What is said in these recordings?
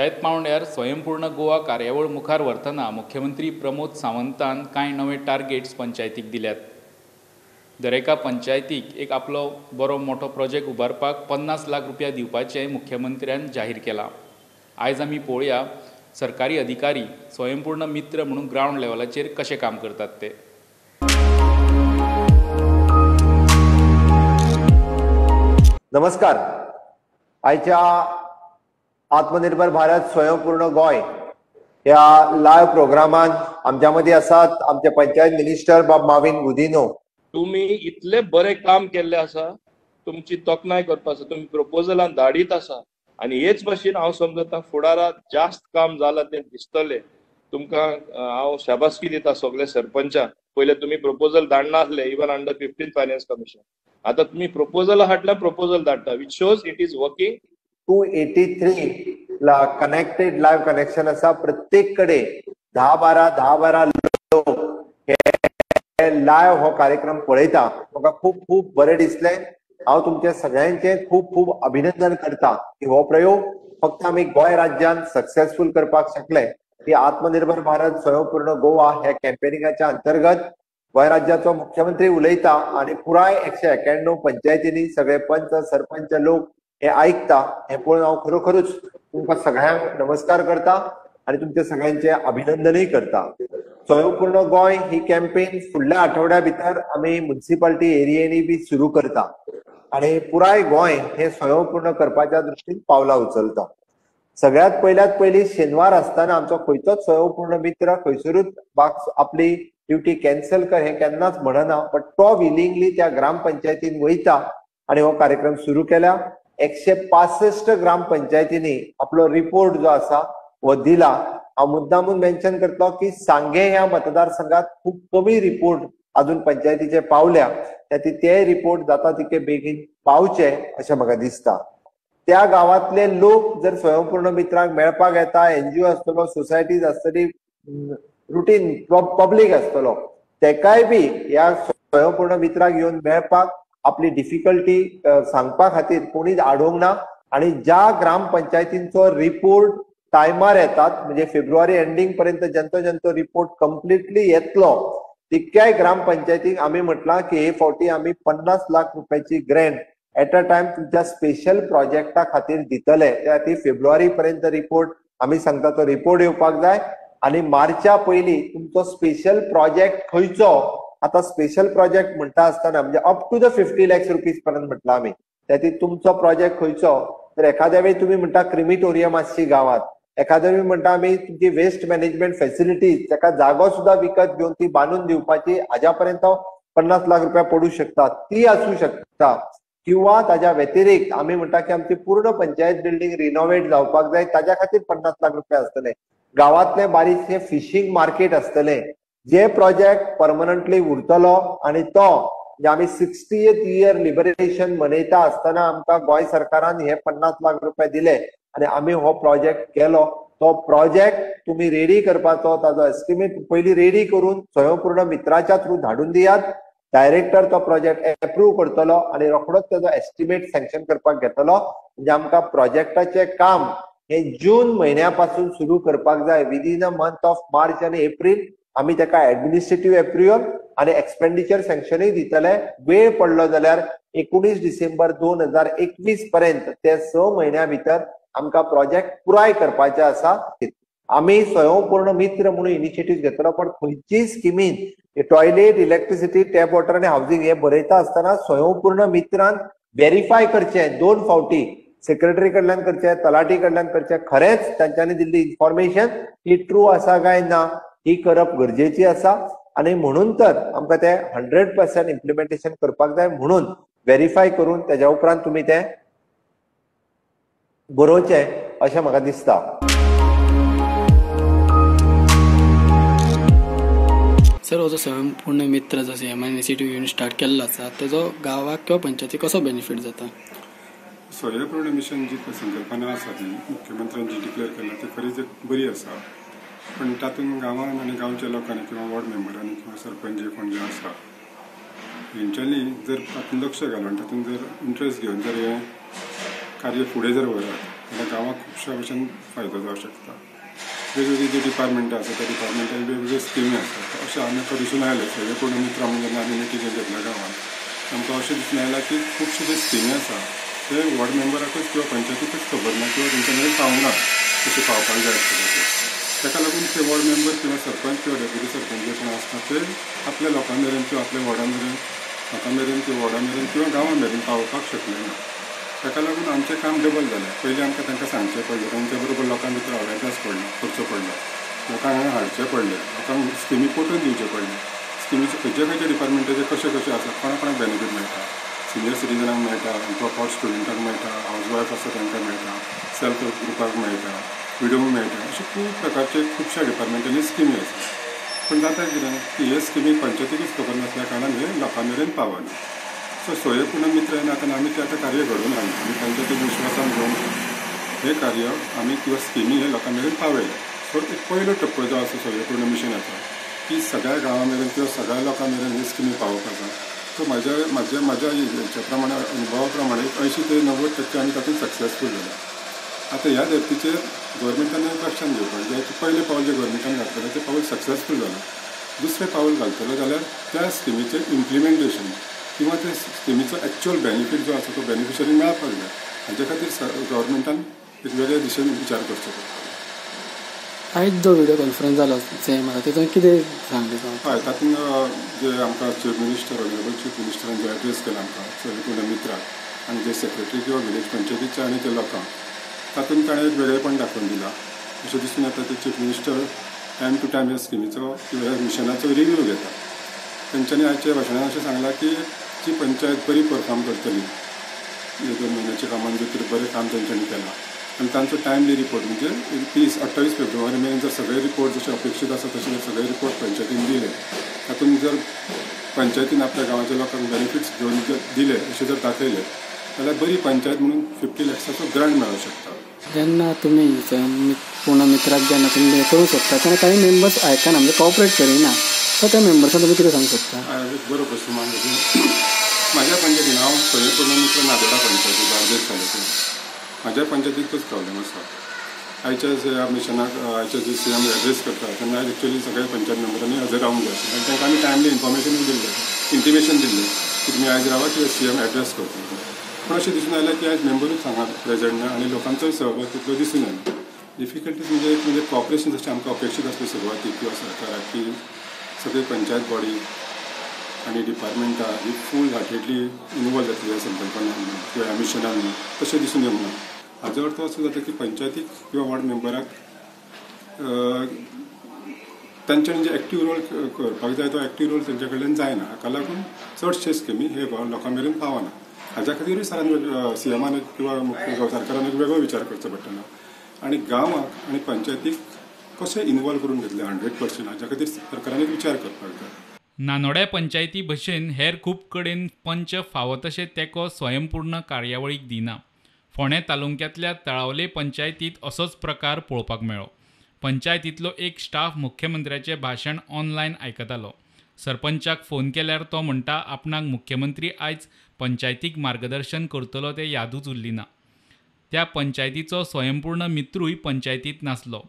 पंचायत पावंड्यार स्वयंपूर्ण गोवा कार्यावळ मुखार व्हरतना मुख्यमंत्री प्रमोद सावंतान कांय नवे टार्गेट्स पंचायतीक दिल्यात। दर एका पंचायतीक एक आपलो बरो मोठो प्रोजेक्ट उबारपाक 50 लाख रुपया दिवपाचें मुख्यमंत्र्यान जाहीर केलां। आयज आमी पळोवया सरकारी अधिकारी स्वयंपूर्ण मित्र म्हणून ग्राउंड लेवलाचेर कशें काम करतात ते। नमस्कार। आयच्या आत्मनिर्भर भारत स्वयंपूर्ण गोय या लाईव्ह प्रोग्रामान आमच्या मदीं आसात आमचे पंचायत मिनिस्टर बाब माविन गुदिन्हो। तुम्ही इतले बरे काम केल्ले आसा, तुमची तोखणाय करता आसा, तुम्ही प्रपोजलां धाडीत आसा आणि हेच भाशेन हांव समजता फुडारात जास्त काम जालां तें दिसतलें। तुमकां हांव शाबासकी दिता सगळे सरपंचांक। पयले तुम्ही प्रपोजल धाडनासले इवन अंडर 15 फायनान्स कमिशन। आता तुम्ही प्रपोजल हाडला, प्रपोजल धाडटा, which shows it is working. 283 ला कनेक्टेड लाईव्ह कनेक्शन आसा प्रत्येक कडे 10-12 लोक हे लाईव्ह हो कार्यक्रम पळयता। म्हाका खूप खूप बरें दिसलें। हांव तुमचे सगळ्यांचे खूप खूप अभिनंदन करता की हो प्रयोग फक्त आमी गोंय राज्यात सक्सेसफुल करपाक शकले की आत्मनिर्भर भारत स्वयंपूर्ण गोवा ह्या कॅम्पेनिंगाच्या अंतर्गत गोंय राज्याचो मुख्यमंत्री उलयता आणि पुराय 191 पंचायतींनी सगळे पंच सरपंच लोक हे ऐकता। हे पळोवन हांव खरोखरूच तुमकां सगळ्यांक नमस्कार करता आणि तुमच्या सगळ्यांचे अभिनंदनही करता। स्वयंपूर्ण गोय ही कॅम्पेन फुडल्या आठवड्या भितर आमी म्युनिसिपालिटी एरियेनी बी सुरू करता आणि पुराय गोंय हे स्वयंपूर्ण करपाच्या दृश्टीन पावलां उचलता। सगळ्यात पयली शेनवार आसतना आमचो खंयचोच स्वयंपूर्ण मित्र खंयसरूच आपली ड्युटी कॅन्सल कर हे केन्नाच म्हणना, बट तो विलिंगली त्या ग्रामपंचायतीन वयता आणि हो कार्यक्रम सुरू केला। 165 ग्रामपंचायतींनी आपलो रिपोर्ट जो आसा हो दिला। हांव मुद्दामून मेन्शन करतलो की सांगे ह्या मतदारसंघात खूप कमी रिपोर्ट अजून पंचायतीचे पावल्या, ते रिपोर्ट जाता तितके बेगीन पावचे अशें म्हाका दिसता। त्या गावातले लोक जर स्वयंपूर्ण मित्रांक मेळपाक येता, एनजीओ आसतलो, सोसायटीज आसतली, रुटीन पब्लीक आसतलो, तेकाय बी ह्या स्वयंपूर्ण मित्रांक येवन मेळपाक आपली डिफिकल्टी सांगपा खातीर कोणीच आडोंक ना। आणि ज्या ग्रामपंचायतींचो रिपोर्ट टायमार येतात म्हणजे फेब्रुवारी एंडिंग पर्यंत ज्यांचो रिपोर्ट कंप्लिटली येतलो तितक्याय ग्रामपंचायतीक आम्ही म्हटलां की हे फावटी आम्ही 50 लाख रुपयाची ग्रँट एट अ टाइम तुमच्या स्पेशल प्रोजेक्टा खातीर दितले। त्या खातीर फेब्रुवारी पर्यंत रिपोर्ट आम्ही सांगता तो रिपोर्ट येवपाक जाय आणि मार्चा पयलीं तुमचो स्पेशल प्रोजेक्ट खंयचो, आता स्पेशल प्रोजेक्ट म्हणटा आसतना म्हणजे up to the 50 lakh rupees पर्यंत म्हटलं आम्ही, त्यातील तुमचो प्रोजेक्ट खंयचो, तर एखाद्या वेळी तुम्ही म्हणता क्रिमिटोरियम आसची गावात, एखाद्या वेळी म्हणटा आम्ही तुमची वेस्ट मॅनेजमेंट फॅसिलिटीज ताका जागो सुद्धा विकत घेऊन ती बांधून दिवपाची हाज्या पर्यंत 50 लाख रुपया पडू शकतात, ती असू शकता। किंवा ताज्या व्यतिरिक्त आम्ही म्हणटा की आमची पूर्ण पंचायत बिल्डिंग रिनोवेट जावपाक जाय, ताज्या खातीर 50 लाख रुपया आसतले। गावातले बारीकशे फिशिंग मार्केट आसतले, जे प्रोजेक्ट परमनंटली उरतलो आणि तो आम्ही 60th इयर लिबरेशन मनयता आसतना आमकां गोंय सरकारान हे 50 लाख रुपया दिले आणि आम्ही हो प्रोजेक्ट केलो। तो प्रोजेक्ट तुम्ही रेडी करपाचो ताजो एस्टिमेट पयली रेडी करून स्वयंपूर्ण मित्राच्या थ्रू धाडून दियात। डायरेक्टर तो प्रोजेक्ट अप्रूव्ह करतलो आणि रोखडोच ताजो एस्टिमेट सँक्शन करपाक घेतलो, म्हणजे आमकां प्रोजेक्टाचे काम हे जून महिन्यापासून सुरू करपाक जाय। Within a month of March आणि एप्रिल आम्ही ताका ऍडमिनिस्ट्रेटिव्ह अप्रुव्हल आणि एक्सपेंडिचर सँक्शनय दितले। वेळ पडलो जाल्यार 19 डिसेंबर 2021 पर्यंत ते 6 महिन्या भितर आमकां प्रोजेक्ट पुराय करपाचे आसा। आम्ही स्वयंपूर्ण मित्र म्हणून इनिशिएटिव्ह घेतलो, पण खंयचीय स्किमीन टॉयलेट, इलेक्ट्रिसिटी, टॅप वॉटर आणि हाऊसिंग हे बरयता आसतना स्वयंपूर्ण मित्रान व्हेरीफाय करचे 2 फावटी, सेक्रेटरी कडल्यान करचे, तलाठी कडल्यान करचे, खरेंच तांच्यांनी दिल्ली इन्फॉर्मेशन ही ट्रू आसा काय ना ही करप गरजेची आसा। आणि म्हणून तर आमकां ते 100% इम्प्लिमेंटेशन करपाक जाय, म्हणून व्हेरीफाय करून त्याच्या उपरांत तुम्ही ते बरोवचे अशें म्हाका दिसता। सर, हो जो स्वयंपूर्ण मित्र जसं इनिशिएटिव्ह युनिट स्टार्ट केल्लो आसा तेजो गावाक किंवा पंचायतीक कसो बेनिफीट जाता? स्वयंपूर्ण मिशन जी संकल्पना आसा ती मुख्यमंत्र्यान जी डिक्लेअर केला ती खरीच एक बरी आसा, पण तातूंत गांवान आनी गांवच्या लोकांनी किंवा वॉर्ड मेंबरांनी किंवा सरपंच कोण जे आसा हेंच्यांनी जर तातूंत लक्ष घालून तातूंत जर इंट्रस्ट घेवन जर हे कार्य फुडें जर व्हरत जाल्यार गांवांक खुबश्या भशेन फायदो जावंक शकता. वेगवेगळी जी डिपार्टमेंटां आसा त्या डिपार्टमेंटांनी वेगवेगळ्यो स्किमी आसात. अशें आमकां दिसून आयलें सगळेकूण मित्र आमी जेन्ना आमी मिटींग घेतल्या गांवांत आमकां अशें दिसून आयलां की खुबशे जे स्किमी आसा ते वॉर्ड मेंबराकूच किंवा पंचायतीकूच खबर ना किंवा तेंच्या मेरेन पावूंक ना कशें पावपाक जाय आसतलें. ताका लागून ते वॉर्ड मेंबर किंवा सरपंच किंवा डेप्युटी सरपंच जे कोण आसता ते आपल्या लोकां मेरेन किंवा आपल्या वॉर्डा मेरेन लोकां मेरेन किंवा वॉर्डा मेरेन किंवा गांवां मेरेन पावोवपाक शकले ना. ताका लागून आमचें काम डबल जालें. पयलीं आमकां तांकां सांगचें पडलें, तांचे बरोबर लोकां भितर अवेरनस करचो पडलो, लोकांक हांगा हाडचें पडलें, लोकांक स्किमी पटोवन दिवचे पडले. स्किमीचे खंयचे डिपार्टमेंटाचे कशें आसा, कोणाक बेनिफीट मेळटा, सिनियर सिटीजनांक मेळटा, ड्रॉप आवट स्टुडंटांक मेळटा, हावजवायफ आसा तांकां मेळटा, सेल्फ हेल्प ग्रुपाक मेळटा, विडोवंक मेळटा, अशे खूब प्रकारचे खुबश्या डिपार्टमेंटांनी स्किमी आसा. पण जाता कितें की हे स्किमी पंचायतीकूच खबर नासल्या कारणान हे लोकां मेरेन पावना. सो सोयपूर्ण मित्र येता आमी ते आतां कार्य घडोवन हाडला आनी पंचायतीक विश्वासान घेवन हे कार्य आमी किंवा स्किमी हे लोकां मेरेन पावयले. सो एक पयलो टप्पो जो आसा सोयपूर्ण मिशनाचो की सगळ्या गांवां मेरेन किंवा सगळ्या लोकां मेरेन ही स्किमी पावोवपाक जाय. सो म्हाज्या हेच्या प्रमाणे अनुभवा प्रमाणे 80 ते 90% आमी तातूंत सक्सेसफूल जाला. आतां ह्या धर्तीचेर गव्हर्मेंटान लक्षांत घेवपाक जाय की पयलें पावल जें गव्हर्मेंटान घातलेलें तें पावल सक्सेसफूल जालें. दुसरें पावल घालतलो जाल्यार त्या स्किमीचें इम्प्लिमेंटेशन किंवा त्या स्किमीचो एक्चुअल बेनिफीट जो आसा तो बेनिफिशरी मेळपाक जाय. हाजे खातीर गव्हर्मेंटान एक वेगळ्या दिशेन विचार करचो पडटा. आयज जो व्हिडिओ कॉन्फरन्स जालो सीएम आसा तेतून कितें सांगलें? हय, तातूंत जे आमकां चीफ मिनिस्टर ऑनरेबल चीफ मिनिस्टरान जे एड्रेस केला आमकां सोयपूर्ण मित्राक आनी जे सेक्रेटरी किंवा विलेज पंचायतीचे आनी ते लोकांक तातूंत ताणें एक वेगळेपण दाखोवन दिलां. अशें दिसून येता की chief minister time to time ह्या स्किमीचो किंवा ह्या मिशनाचो रिव्यू घेता. तेंच्यांनी आयच्या भाशणान अशें सांगलां की जी पंचायत बरी परफॉर्म करतली 2 म्हयन्याच्या कामान भितर बरें काम तेंच्यांनी केलां आनी तांचो टायमली रिपोर्ट म्हणजे 30-28 फेब्रुवारी मेरेन जर सगळे रिपोर्ट जशे अपेक्षीत आसा तशे सगळे रिपोर्ट पंचायतीन दिले. तातूंत जर पंचायतीन आपल्या गांवाच्या लोकांक बेनिफिट्स घेवन दिले अशें जर दाखयले जाल्यार बरी पंचायत म्हणून 50 लॅक्साचो ग्रांट मेळूंक शकता. जेन्ना तुमी पूर्ण मित्राक जेन्ना तुमी हें करूंक शकता तेन्ना काही मेंबर्स आयकना म्हणजे कॉपरेट करिना, सो त्या मेंबर्सांक तुमी कितें सांगूंक शकता? बरो प्रश्न मांडलो. म्हाज्या पंचायतीन हांव सोयपूर्ण मित्र नादेडा पंचायती बार्देस तालुक्यांत म्हाज्या पंचायतीकूच प्रॉब्लेम आसा. आयच्या ह्या मिशनाक आयच्या जे सीएम एड्रेस करता तेन्ना आयज एक्चुअली सगळ्या पंचायत मेंबरांनी हजर रावंक जाय आशिल्लें. तांकां आमी टायमली इन्फॉर्मेशनूय दिल्लें, इंटिमेशन दिल्लें की तुमी आयज रावा किंवा सीएम एड्रेस करता. पण अशें दिसून आयलें की आयज मेंबरूच हांगा प्रेजेंट ना आनी लोकांचोय सहभाग तितलो दिसून येना. डिफिकल्टीज म्हणजे कॉपरेशन जशें आमकां अपेक्षीत आसलें सुरवातीक किंवा सरकाराक की सगळी पंचायत बॉडी आनी डिपार्टमेंटां ही फूल हार्टेडली इनवॉल्व जातली ह्या संकल्पनांनी किंवा ह्या मिशनांनी, तशें दिसून येवंक ना. हाजो अर्थ असो जाता की पंचायतीक किंवा वॉर्ड मेंबराक तांच्यांनी जे एक्टीव रोल करपाक जाय तो एक्टीव रोल तेंच्या कडल्यान जायना. हाका लागून चडशे स्किमी हे लोकां मेरेन पावना. हाज्या खातीरूय सीएमान किंवा सरकारान एक वेगळो विचार करचो पडटलो आनी गांवांक आनी पंचायतीक कशें इनवॉल्व करून घेतले 100%. हाज्या खातीर सरकारान एक विचार करपाक जाय. नानोड्या पंचायती भशेन हेर खूब कडेन पंच फावो तशें तेंको स्वयंपूर्ण कार्यावळीक दिना. फोंडें तालुक्यांतल्या तळावले पंचायतींत असोच प्रकार पळोवपाक मेळ्ळो. पंचायतींतलो एक स्टाफ मुख्यमंत्र्याचें भाशण ऑनलायन आयकतालो. सरपंचाक फोन केल्यार तो म्हणटा आपणाक मुख्यमंत्री आयज पंचायतीक मार्गदर्शन करतलो तें यादूच उरली ना. त्या पंचायतीचो स्वयंपूर्ण मित्रूय पंचायतींत नासलो.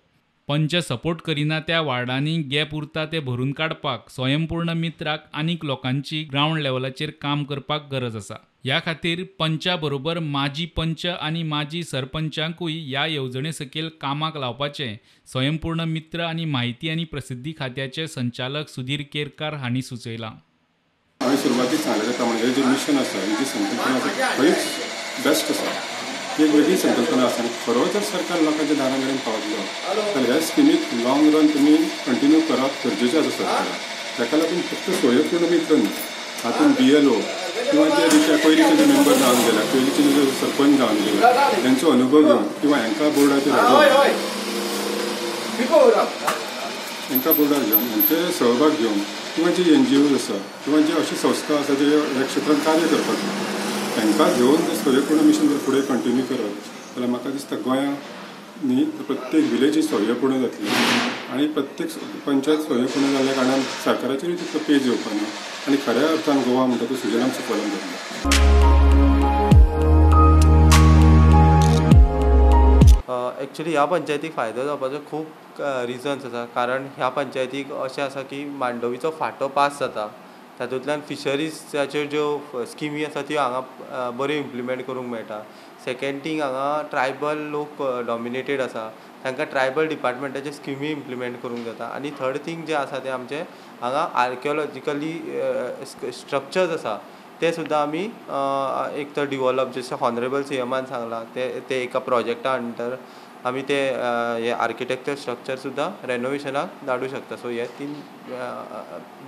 पंच सपोर्ट करिना त्या वार्डांनी गॅप उरता ते भरून काडपाक स्वयंपूर्ण मित्राक आनीक लोकांची ग्रावंड लेवलाचेर काम करपाक गरज आसा. ह्या खातीर पंचा बरोबर माजी पंच आनी माजी सरपंचांकूय ह्या येवजणे सकयल कामाक लावपाचें स्वयंपूर्ण मित्र आनी माहिती आनी प्रसिद्धी खात्याचे संचालक सुधीर केरकार हांणी सुचयलां. हांवें सुरवातीक सांगलेल्या प्रमाणे हें जें मिशन आसा ही जी संकल्पना आसा खंयच बेस्ट आसा. ही एक वेगळी संकल्पना आसा आनी खरो जर सरकार लोकांच्या दारा मेरेन पावतलो जाल्यार ह्या स्किमीक लाँग रन तुमी कंटिन्यू करप गरजेचें आसा सरकाराक. ताका लागून फक्त स्वयंपूर्ण मित्र न्ही, हातूंत BLO किंवा जे पयलींचे जे मेंबर जावन गेल्या, पयलींचे जे सरपंच जावन गेल्या तांचो अनुभव घेवन किंवा हांकां बोर्डाचेर घेवन हांचे सहभाग घेवन किंवा जे NGOज आसा किंवा जे अशी संस्था आसा जे ह्या क्षेत्रांत कार्य करतात तांकां घेवन जर स्वयंपूर्ण मिशन जर फुडें कंटिन्यू करप जाल्यार म्हाका दिसता गोंयांत न्ही प्रत्येक विलेजी स्वयंपूर्ण जातली आनी प्रत्येक पंचायत स्वयंपूर्ण जाल्ल्या कारणान सरकाराचेरूय तितलो पेज येवपाना आनी खऱ्या अर्थान गोवा म्हणटा तो सुजलाम सुफलाम जातलो. एक्चुली ह्या पंचायतीक फायदो जावपाचो खूब रिजन्स आसा. कारण ह्या पंचायतीक अशें आसा की मांडवीचो फांटो पास जाता, तातूंतल्यान फिशरीजाच्यो ज्यो स्किमी आसा त्यो हांगा बऱ्यो इम्प्लिमेंट करूंक मेळटा. सेकेंड थिंग, हांगा ट्रायबल लोक डॉमिनेटेड आसा, तांकां ट्रायबल डिपार्टमेंटाच्यो स्किमी इम्प्लिमेंट करूंक जाता. आनी थर्ड थिंग जें आसा तें आमचें हांगा आर्किओलॉजिकली स्ट्रक्चर्स आसा ते सुद्दां आमी एक तर डिवॉलप, जशें हॉनरेबल CMान सांगलां ते एका प्रोजेक्टा अंडर आमी ते हे आर्किटेक्चर स्ट्रक्चर सुद्दां रेनोवेशनाक धाडूं शकता. सो हे 3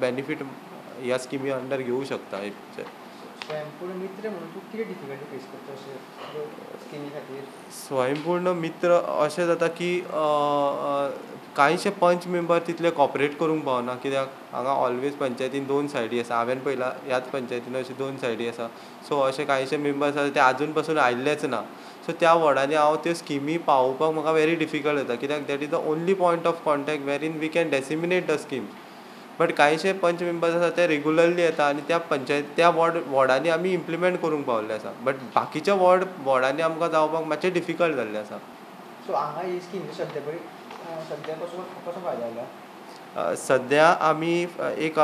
बेनिफीट ह्या स्किमी अंडर घेवूं शकता. स्वयंपूर्ण मित्र म्हणून तूं कितें डिफिकल्टी फेस करता स्किमी खातीर? स्वयंपूर्ण मित्र अशें जाता की कांयशे पंच मेंबर तितले कॉपरेट करूंक पावना, कित्याक हांगा ऑलवेज पंचायतीन 2 सायडी आसा. हांवें पयलां ह्याच पंचायतीन अशे 2 सायडी आसा. सो अशे कांयशे मेंबर्स आसा ते आजून पासून आयिल्लेच ना. सो त्या वॉर्डांनी हांव त्यो स्किमी पावोवपाक म्हाका व्हेरी डिफिकल्ट जाता, कित्याक that is the only point of contact where in we can disseminate the scheme. But कांयशे पंच मेंबर्स आसा ते रेगुलरली येता आनी त्या वॉर्डांनी आमी इम्प्लिमेंट करूंक पावल्ले आसा. बट बाकीच्या वॉर्डांनी आमकां जावपाक मातशें डिफिकल्ट जाल्लें आसा. सो हांगा ही स्कीम सद्या कसो फायदो जाला? सद्या आमी एक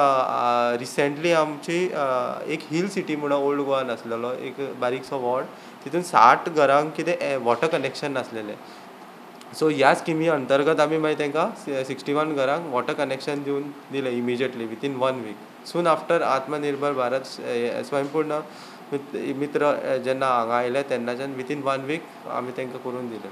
रिसेंटली आमची एक हिल सिटी म्हणून ओल्ड गोवान आसलेलो एक बारीकसो वॉर्ड, तितून 60 घरांक कितें वॉटर कनेक्शन नासलेलें. सो ह्या स्किमी अंतर्गत आमी मागीर तांकां 61 घरांक वॉटर कनेक्शन दिवन दिलें immediately within 1 week. Soon after Atmanirbhar Bharat स्वयंपूर्ण मित्र जेन्ना हांगा आयले तेन्नाच्यान विथीन 1 वीक आमी तांकां करून दिलें.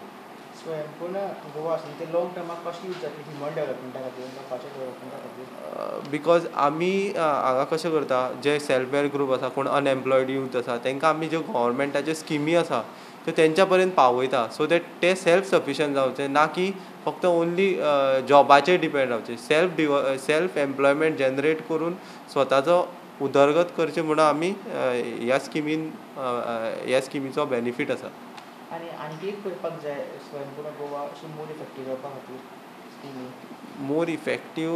स्वयंपूर्ण गोवा आसा ते लॉंग टर्माक कशी यूज जातली ह्युमन डेवलपमेंटा खातीर, लोकांच्या डेवलपमेंटा खातीर? बिकॉज आमी हांगा कशें करता, जे सेल्फ हेल्प ग्रूप आसा, कोण अनएम्प्लॉयड यूथ आसा, तांकां आमी ज्यो गव्हर्मेंटाच्यो स्किमी आसा त्यो तेंच्या पर्यंत पावयता, सो दॅट ते सेल्फ सफिशियंट जावचे ना की फक्त ओन्ली जॉबाचेर डिपेंड रावचे. सेल्फ एम्प्लॉयमेंट जनरेट करून स्वताचो उदरगत करचे म्हणून आमी ह्या स्किमीचो बेनिफीट आसा. आनी एक करपाक जाय स्वयंपूर्ण गोवा अशी मोर इफेक्टीव जावपा खातीर स्किमी? मोर इफेक्टीव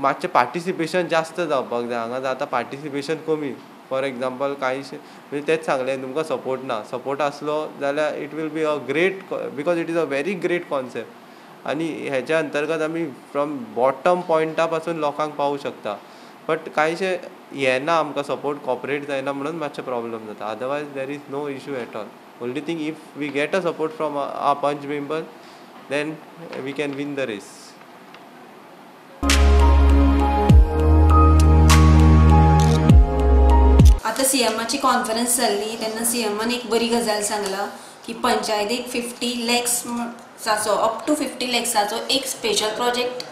मातशें पार्टिसिपेशन जास्त जावपाक जाय. हांगा जाता पार्टिसिपेशन कमी. फॉर एग्जाम्पल कांयशे म्हणजे तेच सांगलें तुमकां सपोर्ट ना. सपोर्ट आसलो जाल्यार it will be a great, because it is a very great concept आनी हेच्या अंतर्गत आमी फ्रॉम बॉटम पॉयंटा पासून लोकांक पावूं शकता. बट कांयशे येना आमकां सपोर्ट, कॉपरेट जायना म्हणून मातशे प्रॉब्लम जाता. Otherwise there is no issue at all. Only thing if we get a support from our panch member then we can win the race. आतां CMाची कॉन्फरन्स जाल्ली तेन्ना CMान एक बरी गजाल सांगला की पंचायतीक 50 लॅक्साचो अप टू 50 लॅक्साचो एक स्पेशल प्रोजेक्ट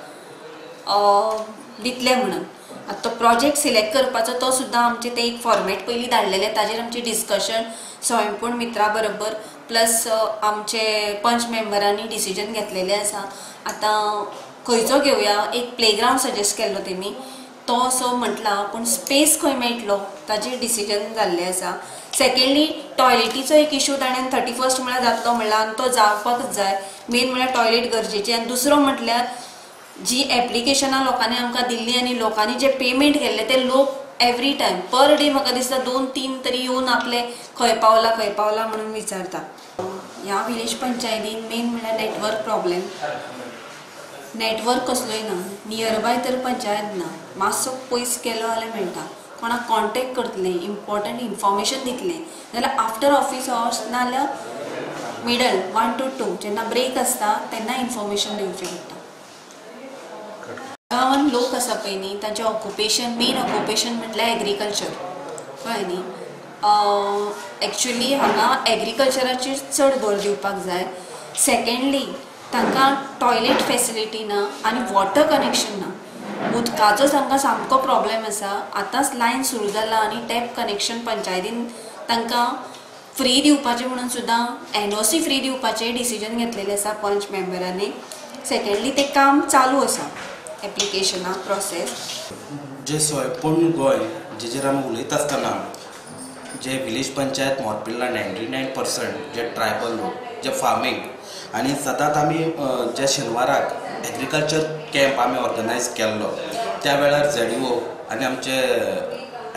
दितले म्हणून. आतां तो प्रोजेक्ट सिलेक्ट करपाचो तो सुद्दां आमचे ते एक फॉर्मेट पयलीं धाडलेलें, ताजेर आमचें डिस्कशन स्वयंपूर्ण मित्रा बरोबर प्लस आमचे पंच मेंबरांनी डिसिजन घेतलेलें आसा. आतां खंयचो घेवया, एक प्लेग्रावंड सजेस्ट केल्लो तेमी, तो असो म्हटला, पूण स्पेस खंय मेळटलो ताजेर डिसिजन जाल्लें आसा. सेकेंडली टॉयलेटीचो एक इशू ताणें 31st म्हळ्यार जातलो म्हणला आनी तो जावपाकच जाय. मेन म्हळ्यार टॉयलेट गरजेचें. आनी दुसरो म्हटल्यार जी एप्लिकेशनां लोकांनी आमकां दिल्ली आनी लोकांनी जे पेमेंट केल्ले ते लोक एवरी टायम पर डे म्हाका दिसता 2-3 तरी येवन आपले खंय पावला म्हणून विचारता. ह्या विलेज पंचायतीन मेन म्हळ्यार नेटवर्क प्रॉब्लेम. नेटवर्क कसलोय ना, नियरबाय तर पंचायत ना. मातसो पयस गेलो जाल्यार मेळटा, कोणाक कॉन्टेक्ट करतलें, इम्पॉर्टंट इन्फॉर्मेशन दितलें जाल्यार आफ्टर ऑफिस आवर्स नाजाल्यार मिडल 1 to 2 जेन्ना ब्रेक आसता तेन्ना इन्फॉर्मेशन दिवचें पडटा. गांवान लोक आसा पळय न्ही, तांचें ऑक्युपेशन मेन ऑक्युपेशन म्हटल्यार एग्रीकल्चर, कळ्ळें न्ही. एक्चुली हांगा एग्रीकल्चराचेर चड भर दिवपाक जाय. सेकेंडली तांकां टॉयलेट फेसिलिटी ना आनी वॉटर कनेक्शन ना. उदकाचो तांकां सामको प्रॉब्लेम आसा. आतांच लायन सुरू जाला आनी टॅप कनेक्शन पंचायतीन तांकां फ्री दिवपाचें म्हणून सुद्दां NOC फ्री दिवपाचें डिसिजन घेतलेलें आसा पंच मेंबरांनी. सेकेंडली तें काम चालू आसा, एप्लिकेशनां प्रोसेस. जे स्वयंपूर्ण गोंय जेचेर आमी उलयता आसतना जे विलेज पंचायत मोरपिल्ला 99% जे ट्रायबल लोक जे फार्मींग आनी सदांच आमी जे शेनवाराक एग्रीकल्चर कॅम्प आमी ऑर्गनायज केल्लो त्या वेळार ZDO आनी आमचे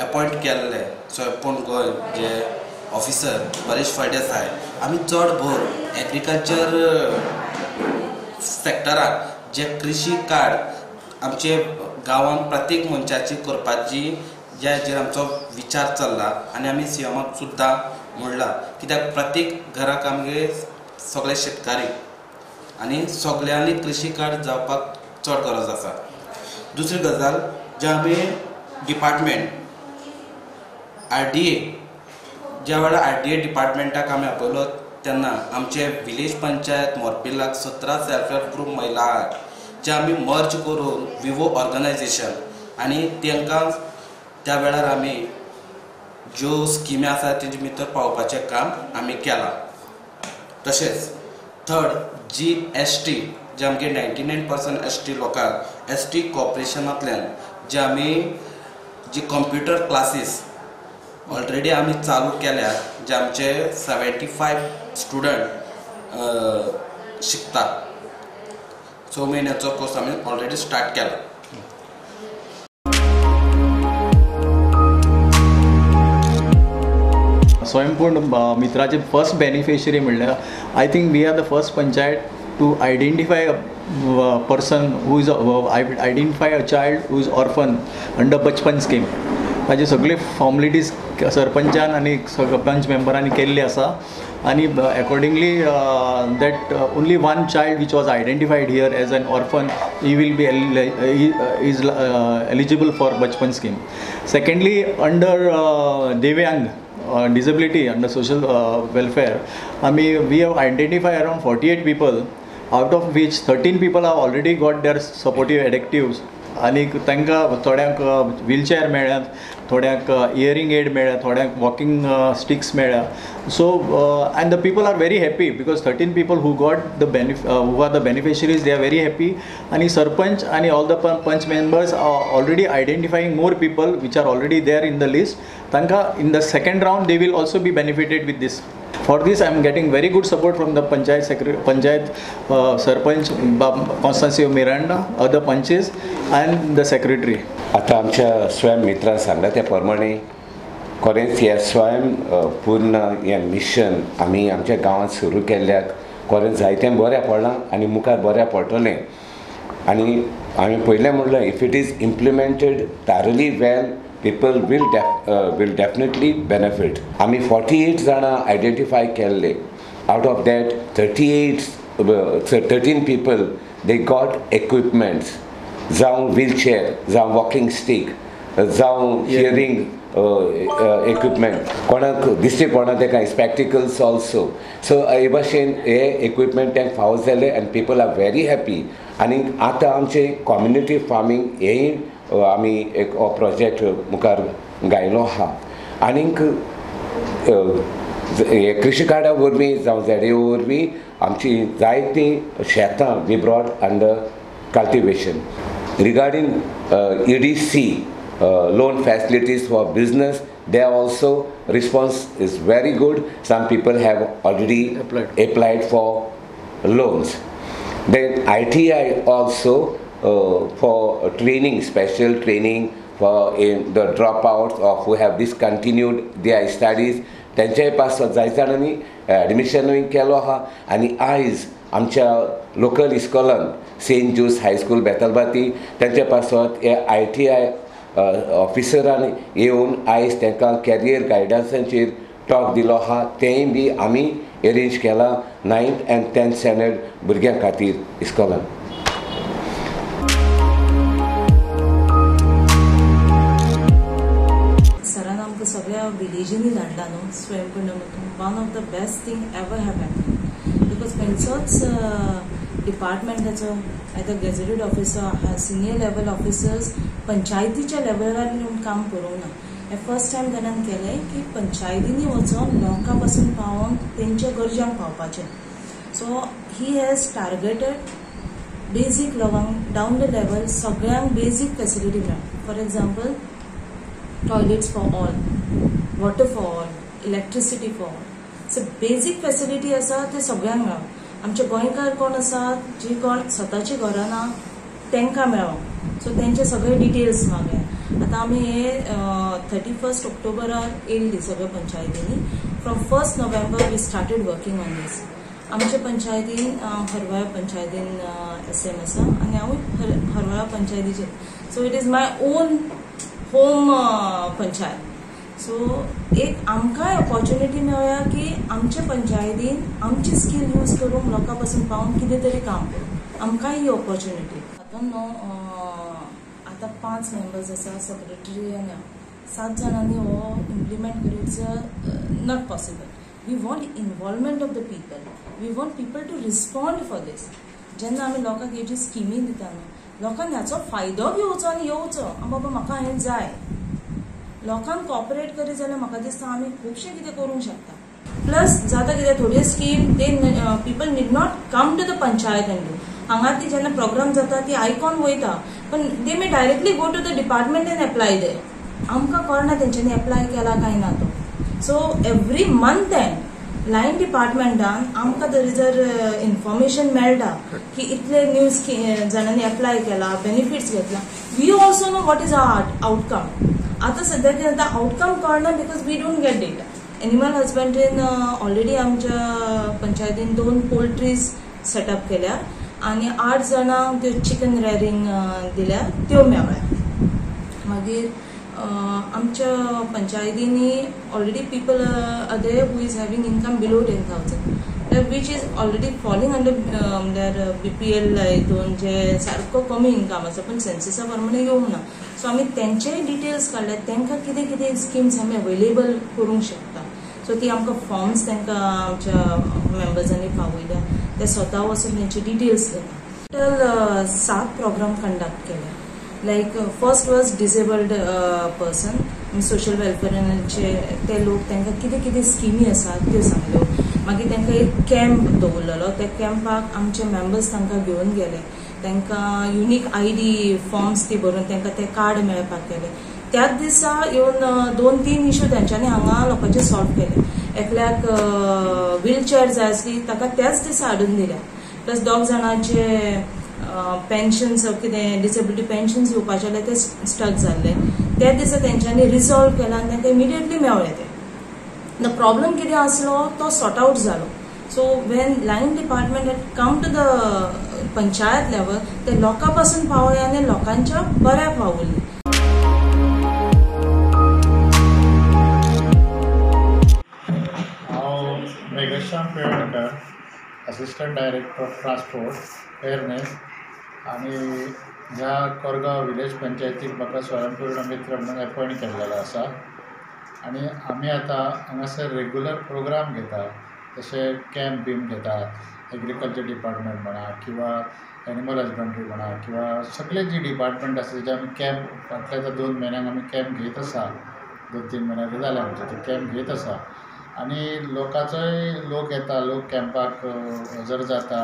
अपॉयंट केल्ले स्वयंपूर्ण गोंय जे ऑफिसर परेश फळदेसाय आमी चड भर एग्रीकल्चर सेक्टराक जे कृषी कार्ड आमचे गांवांत प्रत्येक मनशाची करपाची ज्याचेर आमचो विचार चल्ला आनी आमी सीएमाक सुद्दां म्हणला कित्याक प्रत्येक घराक आमगे सगळे शेतकारी आनी सगळ्यांनी कृषी कार्ड जावपाक चड गरज आसा. दुसरी गजाल जे आमी डिपार्टमेंट RDA ज्या वेळार RDA डिपार्टमेंटाक आमी आपयलो तेन्ना आमचे विलेज पंचायत मोरपिलाक 17 सेल्फ हेल्प ग्रुप महिला आहात जे आमी मर्ज करून विवो ऑर्गनायझेशन आनी तांकां त्या वेळार आमी ज्यो स्किमी आसा तेजे भितर पावपाचें काम आमी केलां. तशेंच थर्ड GST जे आमगे 99% ST लोकांक ST कॉर्पोरेशनांतल्यान जे आमी जी कंप्युटर क्लासीस ऑलरेडी आमी चालू केल्यात जे आमचे 75 स्टुडंट शिकतात. 6 म्हयन्याचो कोर्स आमी ऑलरेडी स्टार्ट केला. स्वयंपूर्ण मित्राचे फर्स्ट बेनिफिशरी म्हणल्यार I think we are the first panchayat to identify a person who is identify a child who is orphan under Bachpan scheme. ताजी सगळी फॉर्मेलिटीज सरपंचान आनी पंच मेंबरांनी केल्ली आसा आनी accordingly that only one child which was identified here as an orphan he will be is eligible for Bachpan scheme. Secondly under divyang disability under social welfare we have identified around 48 people, out of which 13 people have already got their supportive additives आणि तांकां थोड्यांक wheelchair मेळ्ळ्यात, थोड्यांक earring aid मेळ्ळ्या, थोड्यांक walking sticks मेळ्ळ्या. So and the people are very happy because 13 people who got who are the beneficiaries they are very happy. आणि सरपंच आणि all the panch members are already identifying more people which are already there in the list. तांकां in the second round they will also be benefited with this. For this, I am getting very good support from the Panchayat Sarpanch Constancio Miranda, other punches and the secretary. आता आमच्या स्वयं मित्रांन सांगला त्या प्रमाणे खरेंच हे स्वयं पूर्ण हे मिशन आमी आमच्या गांवांत सुरू केल्ल्याक खरेंच जायतें बऱ्या पडलां आनी मुखार बऱ्या पडटलें. आनी आमी पयलें म्हणलें if it is implemented thoroughly well, people will definitely benefit. आमी 48 जाणां आयडेंटिफाय केल्ले. Out of that 13 people they got equipments, जावं व्हीलचेअर, जावं वॉकिंग स्टीक, जावं हियरिंग equipment, कोणाक दिसचे पडना तेका स्पेक्टिकल्स ऑल्सो. सो हे भाशेन हे इक्विपमेंट तांकां फावो जाले आनी पीपल आर व्हेरी हॅपी. आनी आतां आमचे कम्युनिटी फार्मींग हेय आमी एक प्रोजेक्ट मुखार गायलो आहा. आनीक कृषी कार्डा वरवीं जावं ZAO वरवीं आमची जायतीं शेतां we brought under cultivation. Regarding EDC loan facilities for business, there also response is very good. Some people have already applied for loans. Then ITI also for training, special training for the dropouts or who have discontinued their studies. त्यांच्याय पास जाय जाणांनी एडमिशनूय केलो आहा. आनी आयज आमच्या लोकल इस्कॉलान सेंट जूस हायस्कूल बेतलबाती त्यांच्या पासत हे ITI ऑफिसरान येवन आयज तांकां कॅरियर गायडन्साचेर टॉक दिलो आहा. तेंय बी आमी अरेंज केला 9th and 10th स्टँडर्ड भुरग्यां खातीर इस्कॉलान. सरान आमकां सगळ्या विलेजींनी धाडला न्हू Swayampurna. One of the best thing ever have happen because खंयचोच डिपार्टमेंटाचो either gazetted officer senior level officers पंचायतीच्या लेवलार येवन काम करूंक ना. हे फर्स्ट टायम ताणें केलें की पंचायतींनी वचून लोकां पासून पावोवन तेंच्या गरजांक पावपाचें. So he has targeted basic level down the level सगळ्यांक बेजीक फेसिलिटी मेळ्ळा. For example toilets for all, water for all, electricity for all. So basic facility आसा ते सगळ्यांक मेळ्ळा. आमचे गोंयकार कोण आसात जी कोण स्वताची घरां ना तांकां मेळ्ळो. सो तेंचे सगळे डिटेल्स मागले. आतां आमी हे 31 ऑक्टोबरार येयल्ली सगळ्या पंचायतींनी. From 1 November we started working on this. आमच्या पंचायतीन हरवळ्या पंचायतीन SM आसा आनी हांव हरवळ्या पंचायतीचे. So it is my own home panchayat. So एक आमकांय ऑपॉर्च्युनिटी मेळ्ळ्या की आमच्या पंचायतीन आमची स्कील यूज करून लोकां पासून पावून कितें तरी काम करूं. आमकांय ही ऑपॉर्च्युनिटी. हातून आतां 5 मेंबर्स आसा, सेक्रेटरी आनी 7 जाणांनी हो इम्प्लिमेंट करूच not possible. We want involvement of the people. We want people to respond for this. जेन्ना आमी लोकांक हेजी स्किमी दिता न्हू, लोकांनी हाचो फायदो घेवचो आनी येवचो. बाबा म्हाका हें जाय. लोकांक कॉपरेट करी जाल्यार म्हाका दिसता आमी खुबशें कितें करूंक शकता. प्लस जाता कितें थोडी scheme the people need not come to the panchayat and do. हांगा ती जेन्ना प्रोग्राम जाता ती आयकॉन वयता, पण they may directly go to the department and apply they. आमकां कळना तेंच्यांनी एप्लाय केला काय ना तो. So every month end line डिपार्टमेंटान आमकां जर इन्फॉर्मेशन मेळटा की इतले न्यू जाणांनी एप्लाय केला, बेनिफिट्स घेतला, we also know what is outcome. आतां सद्या कितें जाता, आउटकम कळना because we don't get data. Animal हजबंड्रीन ऑलरेडी आमच्या पंचायतीन 2 पोल्ट्रीज सेटअप केल्या आनी 8 जाणांक त्यो चिकन रेअरिंग दिल्या, त्यो मेळ्ळ्या. मागीर आमच्या पंचायतींनी already people are there who is having income below 10,000 which is already falling under BPL हितून जे सारको कमी इनकम आसा पण सेन्ससा प्रमाणे येवंक ना. सो आमी तेंचेय डिटेल्स काडल्यात, तांकां कितें कितें स्किम्स आमी अवेलेबल करूंक शकता. सो ती आमकां फॉर्म्स तांकां आमच्या मेंबर्सांनी पावयल्या, ते स्वता वचून तेंचे डिटेल्स घेता. टोटल 7 प्रोग्राम कंडक्ट केले. Like first was disabled person, social वेलफेअराचे ते लोक तांकां कितें कितें स्किमी आसात त्यो सांगल्यो. मागीर तांकां एक कॅम्प दवरलेलो. त्या कॅम्पाक आमचे मेंबर्स तांकां घेवन गेले. तांकां युनीक ID फॉर्म्स ती भरून तांकां ते कार्ड मेळपाक केले. त्याच दिसा येवन 2-3 इश्यू तेंच्यांनी हांगा लोकांचे सॉल्व केले. एकल्याक व्हीलचेअर जाय आसली, ताका त्याच दिसा हाडून दिल्या. प्लस 2 जाणांचे पेन्शन्स कितें डिसेबिलिटी पेन्शन्स येवपाचे जाल्यार ते स्टक जाल्ले. त्याच दिसा तेंच्यांनी रिसॉल्व केला आनी तांकां इमिडिएटली मेळ्ळे ते. द प्रॉब्लम कितें आसलो तो सॉर्ट आउट जालो. So when line department had come to the panchayat level, ते लोकां पासून पावले आनी लोकांच्या बऱ्याक पावली. हांव Meghshyam Pednekar, assistant director of transport fairness, आनी ह्या कोरगांव विलेज पंचायतीक म्हाका स्वयंपूर्ण मित्र म्हणून अपॉयंट केल्लेलो आसा. आनी आमी आतां हांगासर रेग्युलर प्रोग्राम घेता, जशे कॅम्प बीन घेतात, एग्रीकल्चर डिपार्टमेंट म्हणा किंवा एनिमल हजबंड्री म्हणा किंवा सगळे जी डिपार्टमेंट आसा तेजे आमी कॅम्प फाटल्या 2 म्हयन्यांक आमी कॅम्प घेत आसा. 2-3 म्हयने जाले आमचे ते कॅम्प घेत आसा. आनी लोकांचोय लोक येता, लोक कॅम्पाक हजर जाता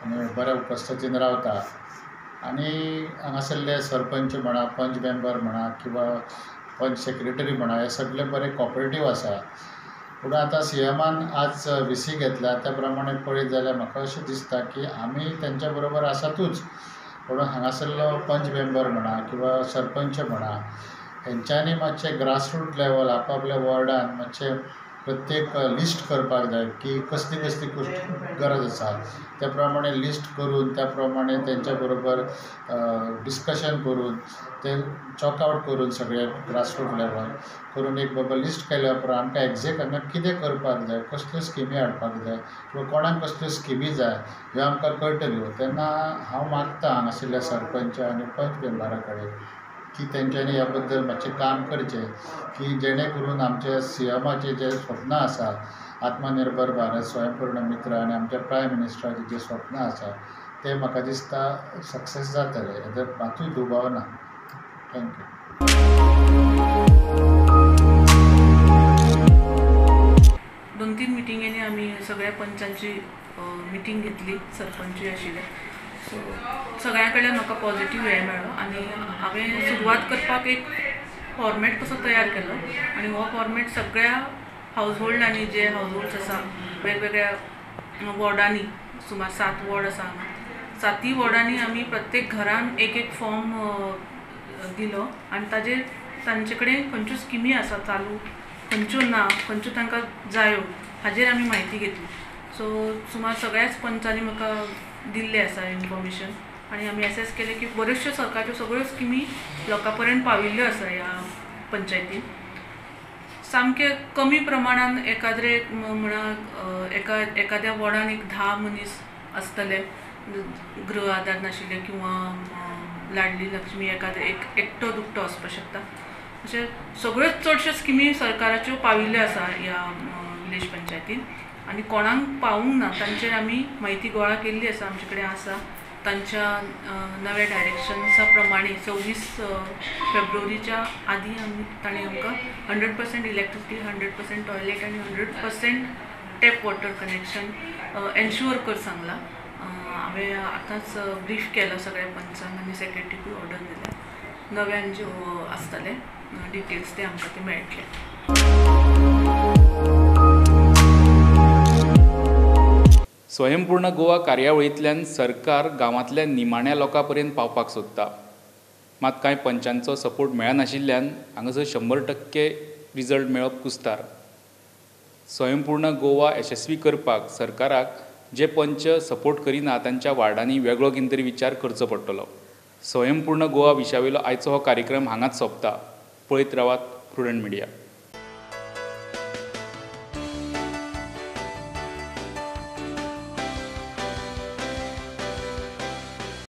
आनी बऱ्या उपस्थितीन रावता. आनी हांगासरले सरपंच म्हणा, पंच मेंबर म्हणा किंवा पंच सेक्रेटरी म्हणा, हे सगळे बरे कॉपरेटीव आसा. पूण आतां CMान आज VC घेतल्या त्या प्रमाणे पळयत जाल्यार म्हाका अशें दिसता की आमी तेंच्या बरोबर आसातूच, पूण हांगासरलो पंच मेंबर म्हणा किंवा सरपंच म्हणा, हेंच्यांनी मातशें ग्रासरूट लेवल आपआपल्या वॉर्डान मातशें प्रत्येक लिस्ट करपाक जाय की कसली कसली गरज आसा. त्या प्रमाणे लिस्ट करून त्या प्रमाणे तेंच्या बरोबर डिस्कशन करून ते चॉक आउट करून सगळे ग्रासरूट लेवल करून एक बाबा लिस्ट केल्या उपरांत आमकां एग्जॅक्ट हांगा कितें करपाक जाय, कसल्यो स्किमी हाडपाक जाय किंवा कोणाक कसल्यो स्किमी जाय ह्यो आमकां कळटल्यो. तेन्ना हांव मागतां हांगासरल्या सरपंच आनी पंच मेंबरा कडेन की तेंच्यांनी ह्या बद्दल मातशें काम करचें की जेणे करून आमचे CMाचें जें स्वप्न आसा, आत्मनिर्भर भारत, स्वयंपूर्ण मित्र आनी आमच्या प्रायम मिनिस्टराचें जें स्वप्न आसा तें म्हाका दिसता सक्सेस जातलें. हेजो मातूय दुबाव ना. थँक्यू. 2-3 मिटिंगेनी आमी सगळ्या पंचांची मिटींग घेतली, सरपंच आशिल्ले. सो सगळ्यां कडल्यान म्हाका पॉझिटीव हे मेळ्ळो आनी हांवें सुरवात करपाक एक फॉर्मेट कसो तयार केलो आनी हो फॉर्मेट सगळ्या हावजहोल्डांनी जे हावजहोल्ड्स आसा वेगवेगळ्या वॉर्डांनी, सुमार 7 वॉर्ड आसा हांगा, 7 वॉर्डांनी आमी प्रत्येक घरान एक फॉर्म दिलो आनी ताजेर तांचे कडेन खंयच्यो स्किमी आसा चालू, खंयच्यो ना, खंयच्यो तांकां जायो हाजेर आमी म्हायती घेतली. सो सुमार सगळ्याच पंचांनी म्हाका दिल्ले आसा इन्फॉर्मेशन आनी आमी एसेस केले की बऱ्योचश्यो सरकारच्यो सगळ्यो स्किमी लोकां पर्यंत पाविल्ल्यो आसा ह्या पंचायतीन. सामके कमी प्रमाणान एकाद्रे म्हणा एखाद्या वॉर्डान एक 10 मनीस आसतले गृह आधार नाशिल्ले किंवा लाडली लक्ष्मी एकटो दुकटो वचपाक शकता. अशें सगळ्योच चडश्यो स्किमी सरकाराच्यो पाविल्ल्यो आसा ह्या विलेज पंचायतीन आनी कोणाक पावूंक ना तांचेर आमी म्हायती गोळा केल्ली आसा, आमचे कडेन आसा. तांच्या नव्या डायरेक्शन्सा प्रमाणे 26 फेब्रुवारीच्या आदी ताणें आमकां 100% इलेक्ट्रिसिटी, 100% टॉयलेट आनी 100% टॅप वॉटर कनेक्शन एन्श्युअर कर सांगला. हांवें आतांच ब्रीफ केला सगळ्या पंचांक आनी सेक्रेटरीकूय ऑर्डर दिल्या. नव्यान ज्यो आसतले डिटेल्स ते आमकां ते मेळटले. स्वयंपूर्ण गोवा कार्यावळींतल्यान सरकार गांवांतल्या निमाण्या लोकां पर्यंत पावपाक सोदता. मात कांय पंचांचो सपोर्ट मेळनाशिल्ल्यान हांगासर 100% रिजल्ट मेळप कुस्तार. स्वयंपूर्ण गोवा यशस्वी करपाक सरकाराक जे पंच सपोर्ट करिना तांच्या वार्डांनी वेगळो कितें तरी विचार करचो पडटलो. स्वयंपूर्ण गोवा विशयावयलो आयचो हो कार्यक्रम हांगाच सोंपता. पळयत रावात प्रुडंट मिडिया.